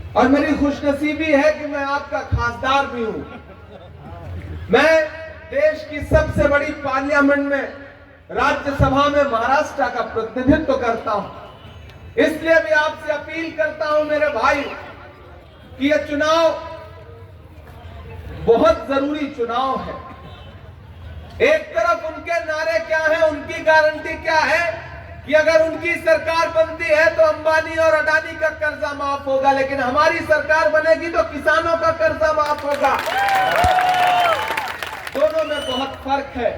और मेरी खुशनसीबी है कि मैं आपका खासदार भी हूं। मैं देश की सबसे बड़ी पार्लियामेंट में, राज्यसभा में महाराष्ट्र का प्रतिनिधित्व करता हूं। इसलिए भी आपसे अपील करता हूं मेरे भाई कि यह चुनाव बहुत जरूरी चुनाव है। एक तरफ उनके नारे क्या है, उनकी गारंटी क्या है कि अगर उनकी सरकार बनती है तो अंबानी और अडानी का कर्जा माफ होगा, लेकिन हमारी सरकार बनेगी तो किसानों का कर्जा माफ होगा। दोनों में बहुत फर्क है।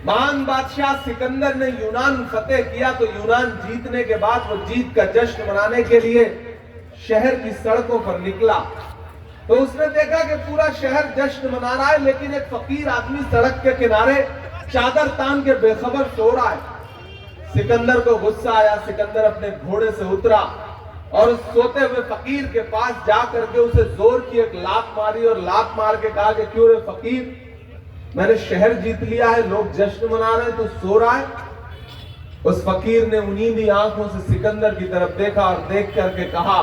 महान बादशाह सिकंदर ने यूनान फतेह किया तो यूनान जीतने के बाद वो जीत का जश्न मनाने के लिए शहर की सड़कों पर निकला, तो उसने देखा कि पूरा शहर जश्न मना रहा है, लेकिन एक फकीर आदमी सड़क के किनारे चादर तान के बेखबर सो रहा है। सिकंदर को गुस्सा आया। सिकंदर अपने घोड़े से उतरा और उस सोते हुए फकीर के पास जाकर के उसे जोर की एक लात मारी और लात मार के कहा कि क्यों रे फकीर, मैंने शहर जीत लिया है, लोग जश्न मना रहे हैं, तो सो रहा है। उस फकीर ने उन्नीदी आंखों से सिकंदर की तरफ देखा और देख करके कहा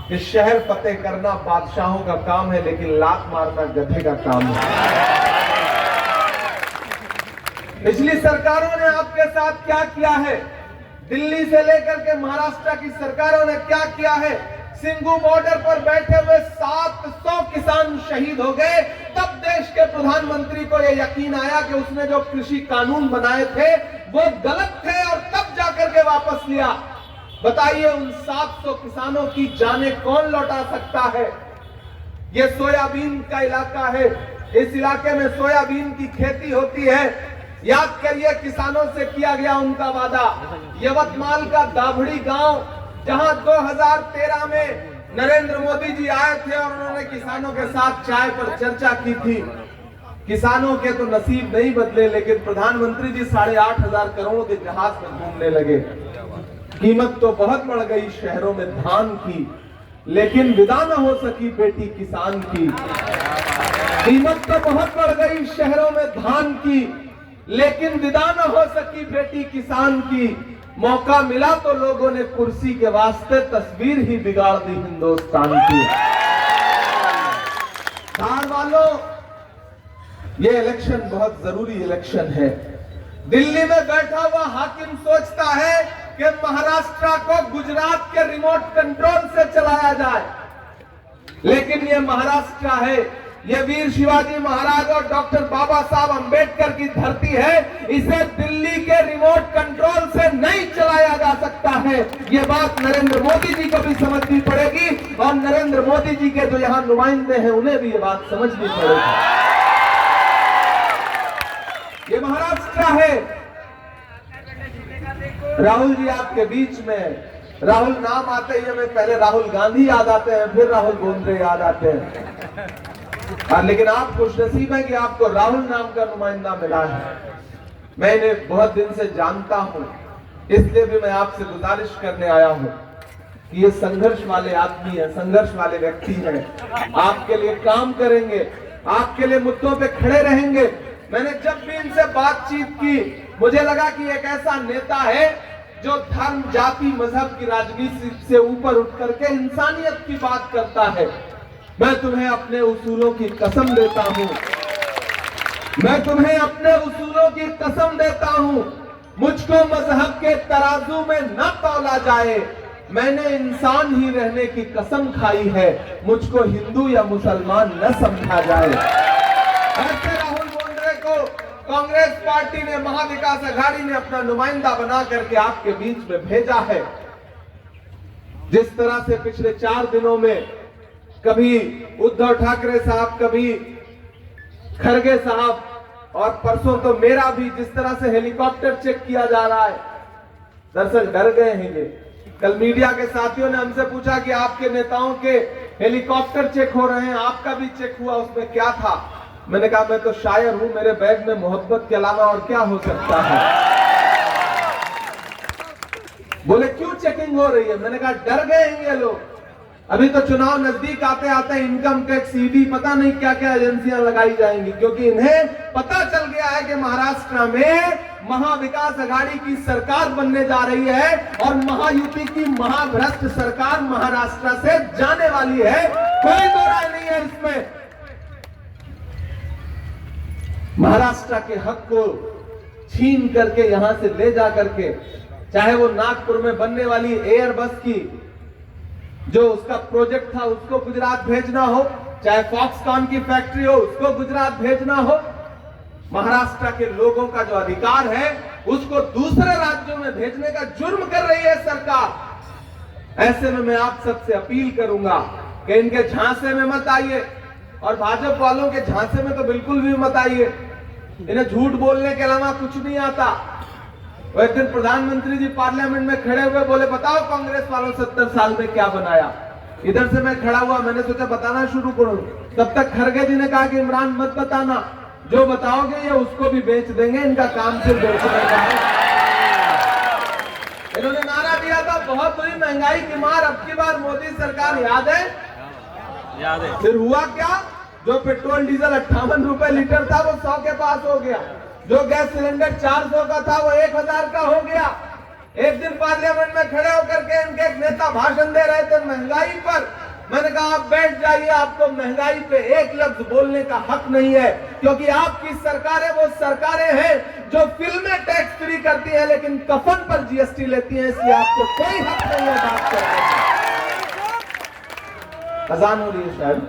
कि शहर फतेह करना बादशाहों का काम है, लेकिन लात मारना गधे का काम है। पिछली सरकारों ने आपके साथ क्या किया है? दिल्ली से लेकर के महाराष्ट्र की सरकारों ने क्या किया है? सिंघू बॉर्डर पर बैठे हुए 700 किसान शहीद हो गए। तब देश के प्रधानमंत्री को यह यकीन आया कि उसने जो कृषि कानून बनाए थे वो गलत थे, और तब जाकर के वापस लिया। बताइए, उन 700 किसानों की जानें कौन लौटा सकता है? ये सोयाबीन का इलाका है, इस इलाके में सोयाबीन की खेती होती है। याद करिए, किसानों से किया गया उनका वादा। यवतमाल का दाभड़ी गांव, जहां 2013 में नरेंद्र मोदी जी आए थे और उन्होंने किसानों के साथ चाय पर चर्चा की थी। किसानों के तो नसीब नहीं बदले, लेकिन प्रधानमंत्री जी 8,500 करोड़ के जहाज में घूमने लगे। कीमत तो बहुत बढ़ गई शहरों में धान की, लेकिन विदा न हो सकी बेटी किसान की। कीमत तो बहुत बढ़ गई शहरों में धान की, लेकिन विदा न हो सकी बेटी किसान की। मौका मिला तो लोगों ने कुर्सी के वास्ते तस्वीर ही बिगाड़ दी हिंदुस्तान की। धार वालों, ये इलेक्शन बहुत जरूरी इलेक्शन है। दिल्ली में बैठा हुआ हाकिम सोचता है कि महाराष्ट्र को गुजरात के रिमोट कंट्रोल से चलाया जाए, लेकिन ये महाराष्ट्र है, ये वीर शिवाजी महाराज और डॉक्टर बाबा साहब अंबेडकर की धरती है। इसे दिल्ली के रिमोट कंट्रोल से नहीं चलाया जा सकता है। ये बात नरेंद्र मोदी जी को भी समझनी पड़ेगी, और नरेंद्र मोदी जी के जो यहाँ नुमाइंदे हैं उन्हें भी ये बात समझनी पड़ेगी। ये महाराष्ट्र है। राहुल जी आपके बीच में, राहुल नाम आते ही हमें पहले राहुल गांधी याद आते हैं, फिर राहुल बोंद्रे याद आते हैं। लेकिन आप खुशनसीब हैं कि आपको राहुल नाम का नुमाइंदा मिला है। मैं इन्हें बहुत दिन से जानता हूं, इसलिए भी मैं आपसे गुजारिश करने आया हूं कि ये संघर्ष वाले आदमी है, संघर्ष वाले व्यक्ति हैं। आपके लिए काम करेंगे, आपके लिए मुद्दों पे खड़े रहेंगे। मैंने जब भी इनसे बातचीत की, मुझे लगा कि एक ऐसा नेता है जो धर्म, जाति, मजहब की राजनीति से ऊपर उठ करके इंसानियत की बात करता है। मैं तुम्हें अपने उसूलों की कसम देता हूं, मैं तुम्हें अपने उसूलों की कसम देता हूं। मुझको मजहब के तराजू में न तौला जाए, मैंने इंसान ही रहने की कसम खाई है। मुझको हिंदू या मुसलमान न समझा जाए। ऐसे राहुल बोंद्रे को कांग्रेस पार्टी ने, महाविकास अघाड़ी ने अपना नुमाइंदा बना करके आपके बीच में भेजा है। जिस तरह से पिछले 4 दिनों में कभी उद्धव ठाकरे साहब, कभी खड़गे साहब, और परसों तो मेरा भी, जिस तरह से हेलीकॉप्टर चेक किया जा रहा है, दरअसल डर गए हैं ये। कल मीडिया के साथियों ने हमसे पूछा कि आपके नेताओं के हेलीकॉप्टर चेक हो रहे हैं, आपका भी चेक हुआ, उसमें क्या था? मैंने कहा मैं तो शायर हूं, मेरे बैग में मोहब्बत के अलावा और क्या हो सकता है। बोले क्यों चेकिंग हो रही है? मैंने कहा डर गए हैं ये लोग। अभी तो चुनाव नजदीक आते आते इनकम टैक्स, ईडी, पता नहीं क्या क्या एजेंसियां लगाई जाएंगी, क्योंकि इन्हें पता चल गया है कि महाराष्ट्र में महाविकास आघाड़ी की सरकार बनने जा रही है और महायुति की महाभ्रष्ट सरकार महाराष्ट्र से जाने वाली है। कोई दो राय नहीं है इसमें। महाराष्ट्र के हक को छीन करके यहां से ले जा करके, चाहे वो नागपुर में बनने वाली एयरबस की जो उसका प्रोजेक्ट था उसको गुजरात भेजना हो, चाहे फॉक्सकॉन की फैक्ट्री हो उसको गुजरात भेजना हो, महाराष्ट्र के लोगों का जो अधिकार है उसको दूसरे राज्यों में भेजने का जुर्म कर रही है सरकार। ऐसे में मैं आप सबसे अपील करूंगा कि इनके झांसे में मत आइए और भाजपा वालों के झांसे में तो बिल्कुल भी मत आइए। इन्हें झूठ बोलने के अलावा कुछ नहीं आता। वो एक दिन प्रधानमंत्री जी पार्लियामेंट में खड़े हुए बोले, बताओ कांग्रेस वालों 70 साल में क्या बनाया। इधर से मैं खड़ा हुआ, मैंने सोचा बताना शुरू करूं, तब तक खरगे जी ने कहा कि इमरान मत बताना, जो बताओगे ये उसको भी बेच देंगे, इनका काम सिर्फ बेचने का है। इन्होंने नारा दिया था बहुत हुई महंगाई की मार, अब की बार मोदी सरकार, याद है? याद है। फिर हुआ क्या? जो पेट्रोल डीजल 58 रुपए लीटर था वो 100 के पास हो गया, जो गैस सिलेंडर 400 का था वो 1000 का हो गया। एक दिन पार्लियामेंट में खड़े होकर के इनके एक नेता भाषण दे रहे थे महंगाई पर। मैंने कहा आप बैठ जाइए, आपको महंगाई पे एक लफ्ज बोलने का हक नहीं है, क्योंकि आपकी सरकारें वो सरकारें हैं जो फिल्में टैक्स फ्री करती हैं लेकिन कफन पर जीएसटी लेती हैं, इसलिए आपको कोई हक नहीं है बात करने का। अजान हो रही है शायद।